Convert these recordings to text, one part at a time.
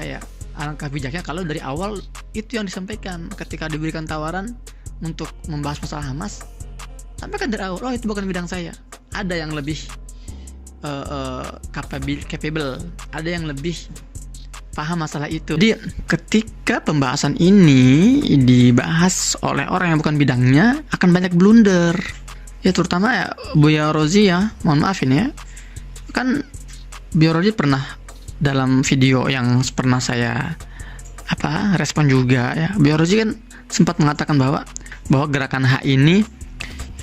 ya alangkah bijaknya kalau dari awal itu yang disampaikan ketika diberikan tawaran untuk membahas masalah Hamas. Sampaikan dari awal, oh itu bukan bidang saya. Ada yang lebih capable, ada yang lebih paham masalah itu. Jadi ketika pembahasan ini dibahas oleh orang yang bukan bidangnya, akan banyak blunder. Ya terutama ya Buya Rozi ya, mohon maaf ini ya. Kan Buya Rozi pernah dalam video yang pernah saya respon juga ya. Buya Rozi kan sempat mengatakan bahwa gerakan HI ini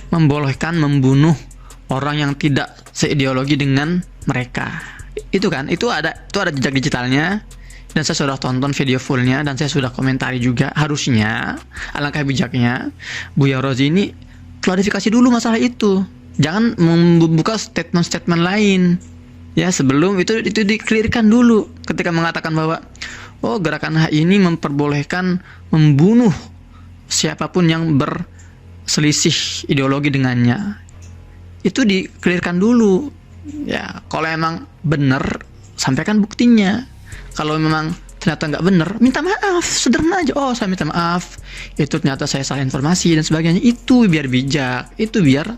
membolehkan membunuh orang yang tidak seideologi dengan mereka. Itu ada jejak digitalnya, dan saya sudah tonton video fullnya dan saya sudah komentari juga. Harusnya alangkah bijaknya Buya Rozi ini klarifikasi dulu masalah itu, jangan membuka statement lain ya, sebelum itu dikelirkan dulu ketika mengatakan bahwa gerakan HI ini memperbolehkan membunuh siapapun yang berselisih ideologi dengannya. Itu dikelirkan dulu ya. Kalau emang benar, sampaikan buktinya. Kalau memang ternyata nggak benar, minta maaf, sederhana aja. Saya minta maaf, itu ternyata saya salah informasi dan sebagainya. Itu biar bijak, itu biar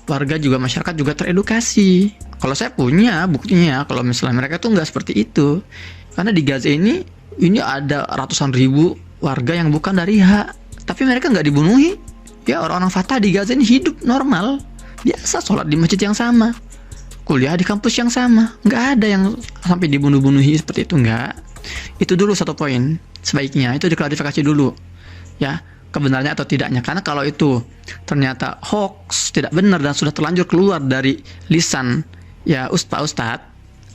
warga juga, masyarakat juga teredukasi. Kalau saya punya buktinya, kalau misalnya mereka tuh nggak seperti itu. Karena di Gaza ini ada ratusan ribu warga yang bukan dari hak, tapi mereka nggak dibunuhi. Ya, orang-orang Fatah di Gaza ini hidup normal, biasa, sholat di masjid yang sama, kuliah di kampus yang sama, nggak ada yang sampai dibunuh-bunuhi seperti itu, nggak. Itu dulu satu poin, sebaiknya itu diklarifikasi dulu ya, kebenarannya atau tidaknya. Karena kalau itu ternyata hoax, tidak benar, dan sudah terlanjur keluar dari lisan ya ustadz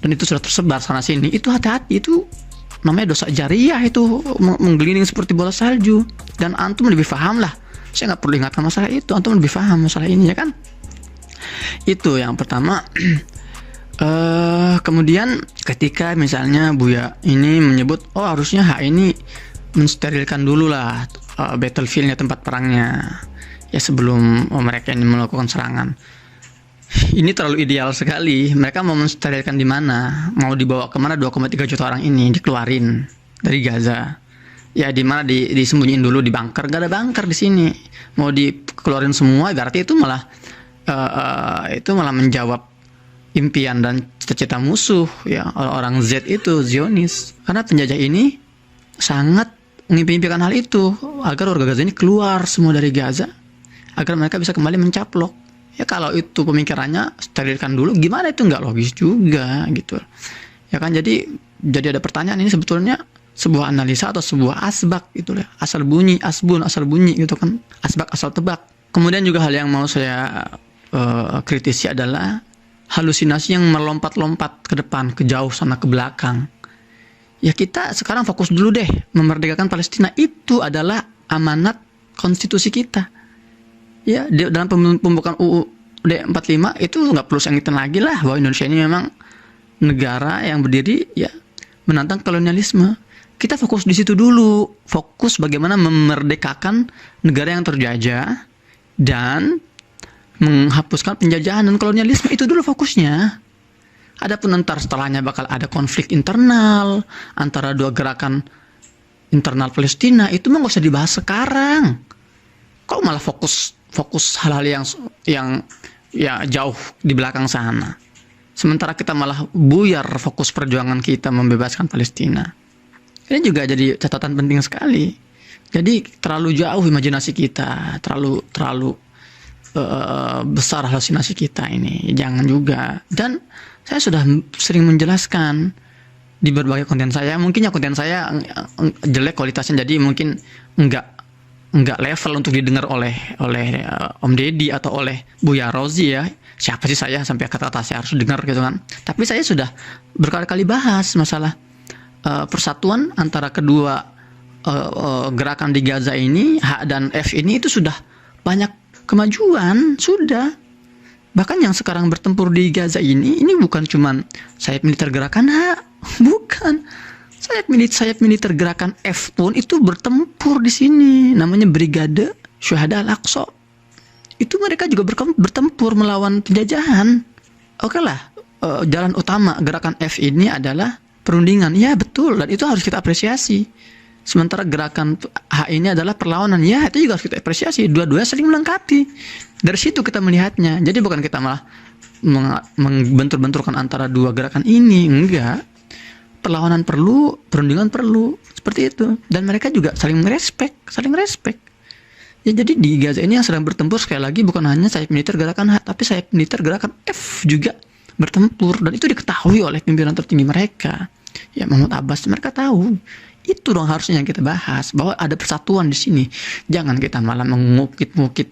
dan itu sudah tersebar sana sini, itu hati-hati, itu namanya dosa jariah, itu menggelinding seperti bola salju. Dan antum lebih paham lah, saya nggak perlu ingatkan masalah itu, antum lebih paham masalah ini ya kan. Itu yang pertama. Kemudian ketika misalnya Buya ini menyebut harusnya HI ini mensterilkan dulu lah battlefieldnya, tempat perangnya ya, sebelum mereka ini melakukan serangan. Ini terlalu ideal sekali. Mereka mau mensterilkan di mana? Mau dibawa kemana 2,3 juta orang ini dikeluarin dari Gaza? Ya di mana disembunyiin dulu di bunker? Gak ada bunker di sini. Mau dikeluarin semua, berarti itu malah menjawab impian dan cita-cita musuh ya, orang Z itu, Zionis. Karena penjajah ini sangat mengimpi-impikan hal itu, agar warga Gaza ini keluar semua dari Gaza, agar mereka bisa kembali mencaplok. Ya kalau itu pemikirannya, sterilkan dulu, gimana itu nggak logis juga gitu ya kan. Jadi ada pertanyaan, ini sebetulnya sebuah analisa atau sebuah asbak gitu ya, asal bunyi, asbun, asal bunyi gitu kan, asbak asal tebak. Kemudian juga hal yang mau saya kritisi adalah halusinasi yang melompat-lompat ke depan, ke jauh sana, ke belakang. Ya kita sekarang fokus dulu deh, memerdekakan Palestina. Itu adalah amanat konstitusi kita. Ya, dalam pembukaan UUD 45 itu nggak perlu sangitin lagi lah, bahwa Indonesia ini memang negara yang berdiri ya menantang kolonialisme. Kita fokus di situ dulu, fokus bagaimana memerdekakan negara yang terjajah dan menghapuskan penjajahan dan kolonialisme. Itu dulu fokusnya. Adapun ntar setelahnya bakal ada konflik internal antara dua gerakan internal Palestina, itu mah nggak usah dibahas sekarang. Kok malah fokus hal-hal yang ya jauh di belakang sana. Sementara kita malah buyar fokus perjuangan kita membebaskan Palestina. Ini juga jadi catatan penting sekali. Jadi terlalu jauh imajinasi kita, terlalu besar halusinasi kita ini, jangan juga. Dan saya sudah sering menjelaskan di berbagai konten saya, mungkin ya konten saya jelek kualitasnya, jadi mungkin enggak level untuk didengar oleh Om Deddy atau oleh Buya Rozi ya. Siapa sih saya sampai kata-kata saya harus dengar gitu kan. Tapi saya sudah berkali-kali bahas masalah persatuan antara kedua gerakan di Gaza ini, H dan F ini, itu sudah banyak kemajuan, sudah. Bahkan yang sekarang bertempur di Gaza ini bukan cuman sayap militer gerakan H, bukan. Sayap militer gerakan F pun itu bertempur di sini, namanya Brigade Syuhada Al-Aqsa. Itu mereka juga bertempur melawan penjajahan. Oke lah, jalan utama gerakan F ini adalah perundingan. Ya betul, dan itu harus kita apresiasi. Sementara gerakan hak ini adalah perlawanan, ya itu juga harus kita apresiasi. Dua-duanya saling melengkapi. Dari situ kita melihatnya. Jadi bukan kita malah membentur-benturkan antara dua gerakan ini, enggak. Perlawanan perlu, perundingan perlu, seperti itu. Dan mereka juga saling respect. Ya, jadi di Gaza ini yang sedang bertempur sekali lagi bukan hanya sayap militer gerakan H, tapi sayap militer gerakan F juga bertempur, dan itu diketahui oleh pimpinan tertinggi mereka. Ya, Mahmud Abbas, mereka tahu. Itu dong harusnya yang kita bahas, bahwa ada persatuan di sini. Jangan kita malah mengukit-ngukit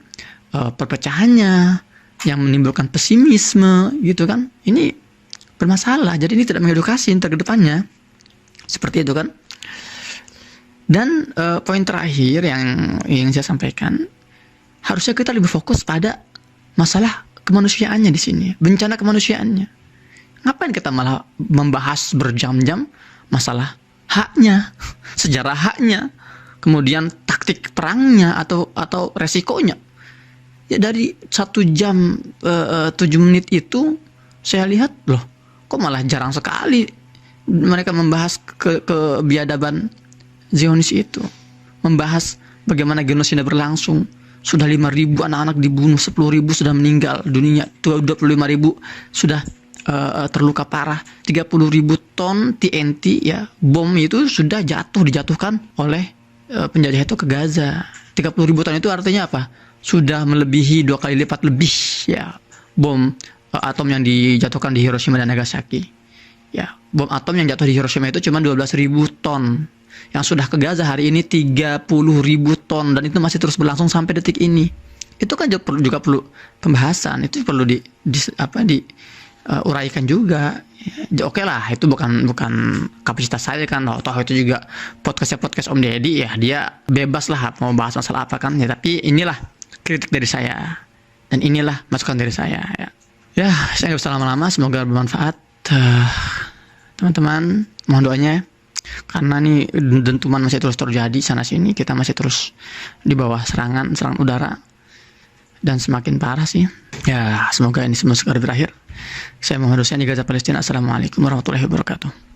perpecahannya yang menimbulkan pesimisme gitu kan. Ini bermasalah. Jadi ini tidak mengedukasi ke depannya. Seperti itu kan. Dan poin terakhir yang ingin saya sampaikan, harusnya kita lebih fokus pada masalah kemanusiaannya di sini, bencana kemanusiaannya. Ngapain kita malah membahas berjam-jam masalah haknya, sejarah haknya, kemudian taktik perangnya atau resikonya. Ya dari 1 jam 7 menit itu saya lihat loh, kok malah jarang sekali mereka membahas kebiadaban Zionis itu, membahas bagaimana genosida berlangsung. Sudah 5.000 anak-anak dibunuh, 10.000 sudah meninggal dunia, 25.000 sudah terluka parah, 30.000 ton TNT ya, bom itu sudah dijatuhkan oleh penjajah itu ke Gaza. 30.000 ton itu artinya apa? Sudah melebihi 2 kali lipat lebih ya bom atom yang dijatuhkan di Hiroshima dan Nagasaki. Ya, bom atom yang jatuh di Hiroshima itu cuma 12.000 ton. Yang sudah ke Gaza hari ini 30.000 ton, dan itu masih terus berlangsung sampai detik ini. Itu kan juga perlu pembahasan, itu perlu diuraikan juga. Ya, oke lah, itu bukan kapasitas saya kan. Toh itu juga podcast Om Deddy ya, dia bebas lah mau bahas masalah apa kan. Ya, tapi inilah kritik dari saya, dan inilah masukan dari saya ya. Ya, saya nggak bisa lama-lama, semoga bermanfaat. Teman-teman, mohon doanya, karena nih dentuman masih terus terjadi sana sini, kita masih terus di bawah serangan udara, dan semakin parah sih. Ya, semoga ini semua segera berakhir. Saya Muhammad Hussein di Gaza, Palestina. Assalamualaikum warahmatullahi wabarakatuh.